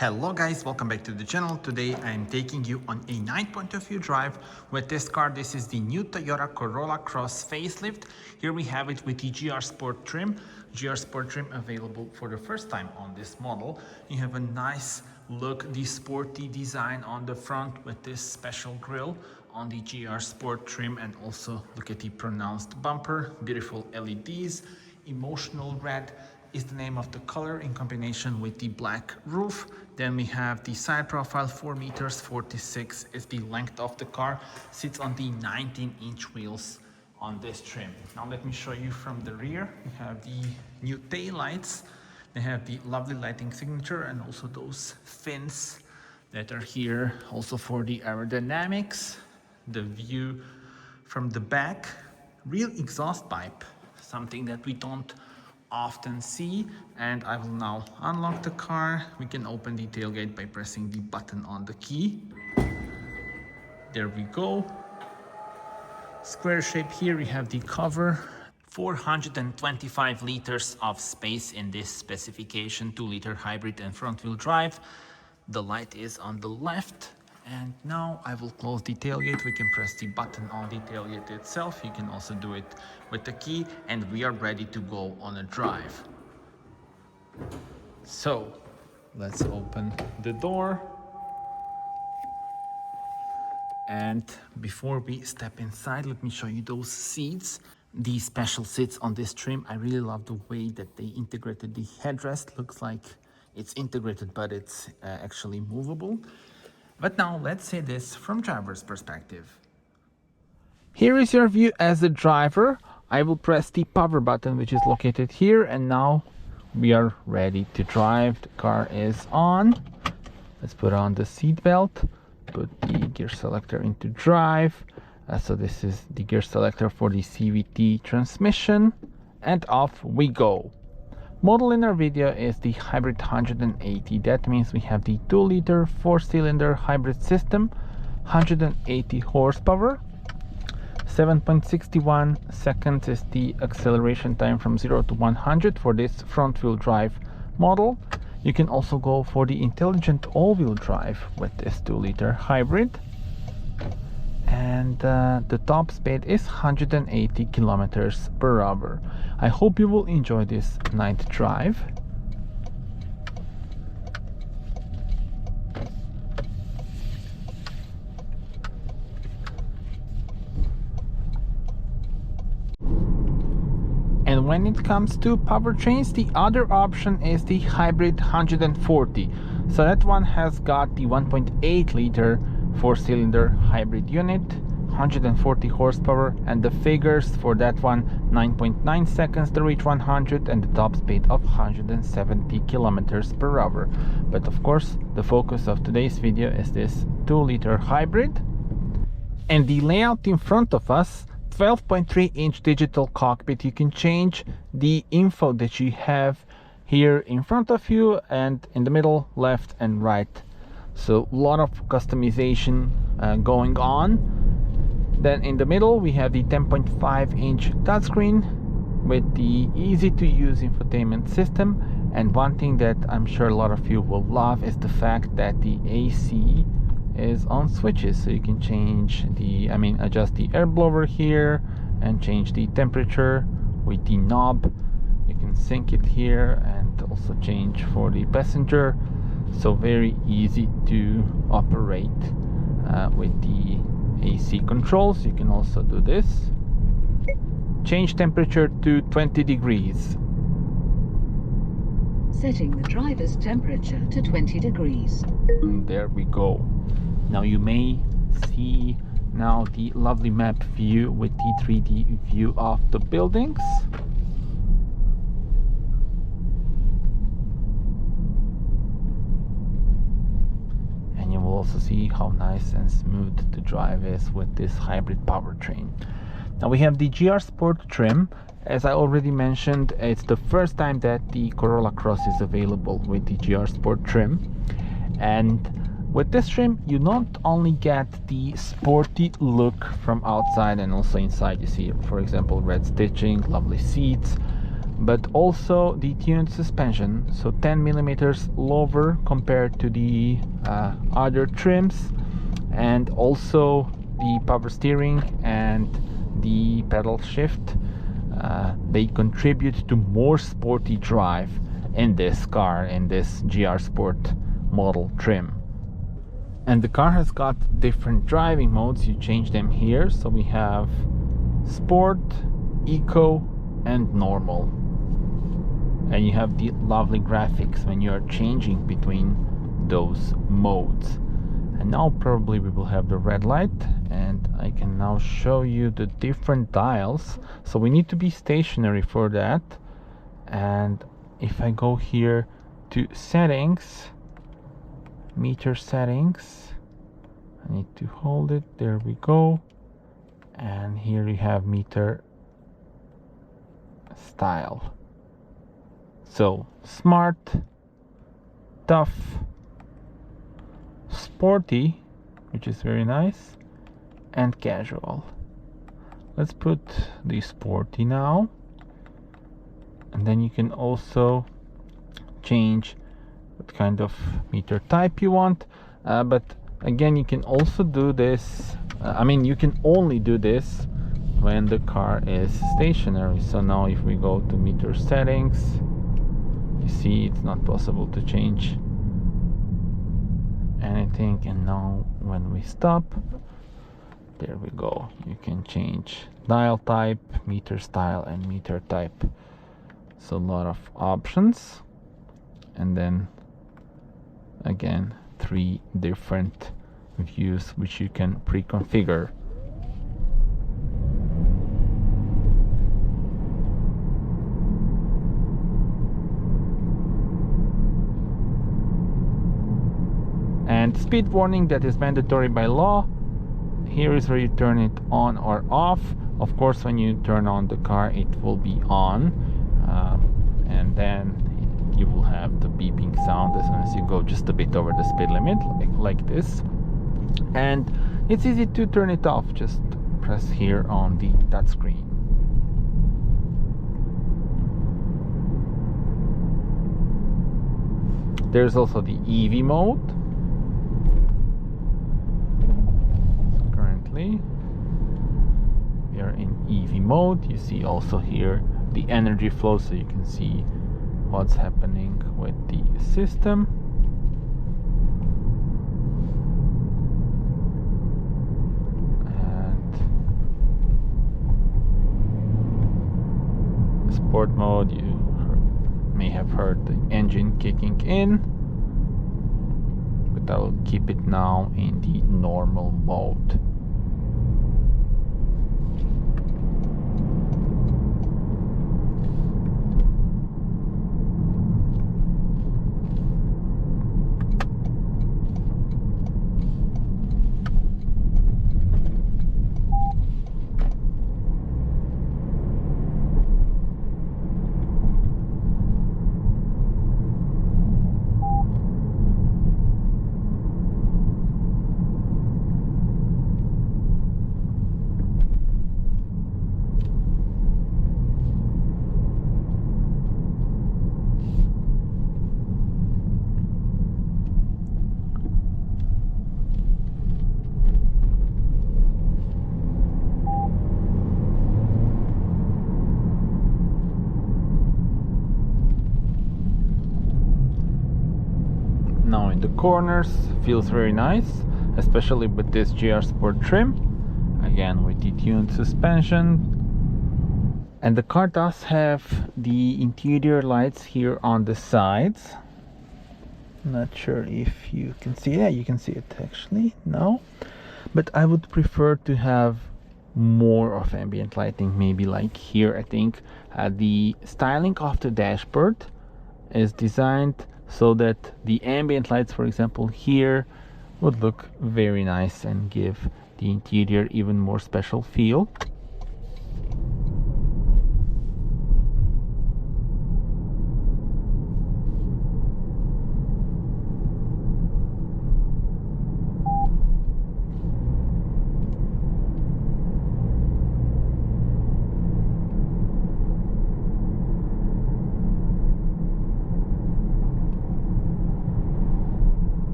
Hello guys, welcome back to the channel. Today I am taking you on a night point of view drive with this car. This is the new Toyota Corolla Cross facelift. Here we have it with the GR Sport trim. GR Sport trim available for the first time on this model. You have a nice look, the sporty design on the front with this special grille on the GR Sport trim, and also look at the pronounced bumper, beautiful LEDs, emotional red is the name of the color in combination with the black roof. Then we have the side profile, 4 meters 46 is the length of the car, sits on the 19-inch wheels on this trim. Now let me show you from the rear. We have the new tail lights. They have the lovely lighting signature and also those fins that are here also for the aerodynamics. The view from the back, real exhaust pipe, something that we don't often see. And I will now unlock the car. We can open the tailgate by pressing the button on the key. There we go. Square shape here. We have the cover. 425 liters of space in this specification, 2-liter hybrid and front wheel drive. The light is on the left. And now I will close the tailgate. We can press the button on the tailgate itself. You can also do it with the key, and we are ready to go on a drive. So let's open the door. And before we step inside, let me show you those seats. These special seats on this trim, I really love the way that they integrated the headrest. Looks like it's integrated, but it's actually movable. But now let's see this from driver's perspective. Here is your view as the driver. I will press the power button, which is located here, and now we are ready to drive. The car is on. Let's put on the seat belt, put the gear selector into drive. So this is the gear selector for the CVT transmission, and off we go. Model in our video is the Hybrid 180. That means we have the 2-liter 4-cylinder hybrid system, 180 horsepower, 7.61 seconds is the acceleration time from 0 to 100 for this front wheel drive model. You can also go for the intelligent all-wheel drive with this 2-liter hybrid. And the top speed is 180 kilometers per hour. I hope you will enjoy this night drive. And when it comes to powertrains, the other option is the Hybrid 140. So that one has got the 1.8 liter 4-cylinder hybrid unit, 140 horsepower, and the figures for that one: 9.9 seconds to reach 100 and the top speed of 170 kilometers per hour. But of course, the focus of today's video is this 2-liter hybrid. And the layout in front of us, 12.3-inch digital cockpit. You can change the info that you have here in front of you and in the middle, left and right. So a lot of customization going on. Then in the middle we have the 10.5-inch touchscreen with the easy to use infotainment system. And one thing that I'm sure a lot of you will love is the fact that the AC is on switches. So you can change adjust the air blower here and change the temperature with the knob. You can sync it here and also change for the passenger. So very easy to operate with the AC controls. You can also do this. Change temperature to 20 degrees. Setting the driver's temperature to 20 degrees. And there we go. Now you may see now the lovely map view with the 3D view of the buildings. Also see how nice and smooth the drive is with this hybrid powertrain. Now we have the GR Sport trim. As I already mentioned, it's the first time that the Corolla Cross is available with the GR Sport trim. And with this trim, you not only get the sporty look from outside and also inside. You see, for example, red stitching, lovely seats, but also the tuned suspension, so 10 millimeters lower compared to the other trims, and also the power steering and the pedal shift. They contribute to more sporty drive in this car, in this GR Sport model trim. And the car has got different driving modes. You change them here, so we have Sport, Eco and Normal, and you have the lovely graphics when you are changing between those modes. And now probably we will have the red light, and I can now show you the different dials. So we need to be stationary for that, and if I go here to settings, meter settings, I need to hold it, there we go, and here we have meter style. So smart, tough, sporty, which is very nice, and casual. Let's put the sporty now, and then you can also change what kind of meter type you want, but again, you can also do this, you can only do this when the car is stationary. So now if we go to meter settings, you see it's not possible to change anything, and now when we stop, there we go, you can change dial type, meter style and meter type. So a lot of options, and then again 3 different views which you can pre-configure. And speed warning, that is mandatory by law. Here is where you turn it on or off. Of course, when you turn on the car, it will be on, and then you will have the beeping sound as soon as you go just a bit over the speed limit, like this. And it's easy to turn it off. Just press here on the touchscreen. There's also the EV mode. Currently we are in EV mode. You see also here the energy flow, so you can see what's happening with the system. And sport mode, you may have heard the engine kicking in, but I will keep it now in the normal mode. Now in the corners, feels very nice, especially with this GR Sport trim, again with the tuned suspension. And the car does have the interior lights here on the sides. Not sure if you can see that. You can see it actually now, but I would prefer to have more of ambient lighting, maybe like here. I think the styling of the dashboard is designed so that the ambient lights, for example here, would look very nice and give the interior even more special feel.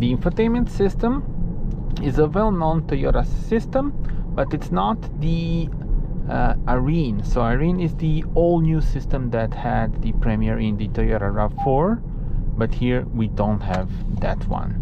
The infotainment system is a well-known Toyota system, but it's not the Arene. So Arene is the all-new system that had the premiere in the Toyota RAV4, but here we don't have that one.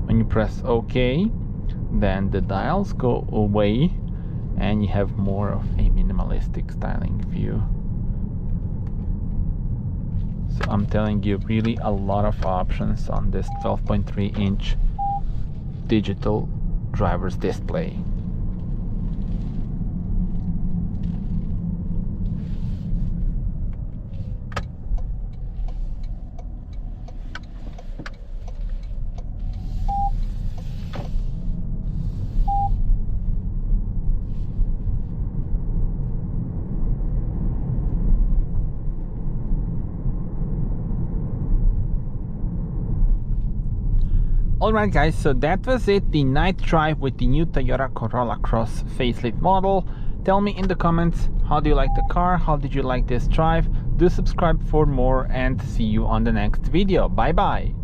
When you press OK, then the dials go away and you have more of a minimalistic styling view. So I'm telling you, really a lot of options on this 12.3-inch digital driver's display. Alright guys, so that was it, the night drive with the new Toyota Corolla Cross facelift model. Tell me in the comments, how do you like the car, how did you like this drive? Do subscribe for more and see you on the next video. Bye bye!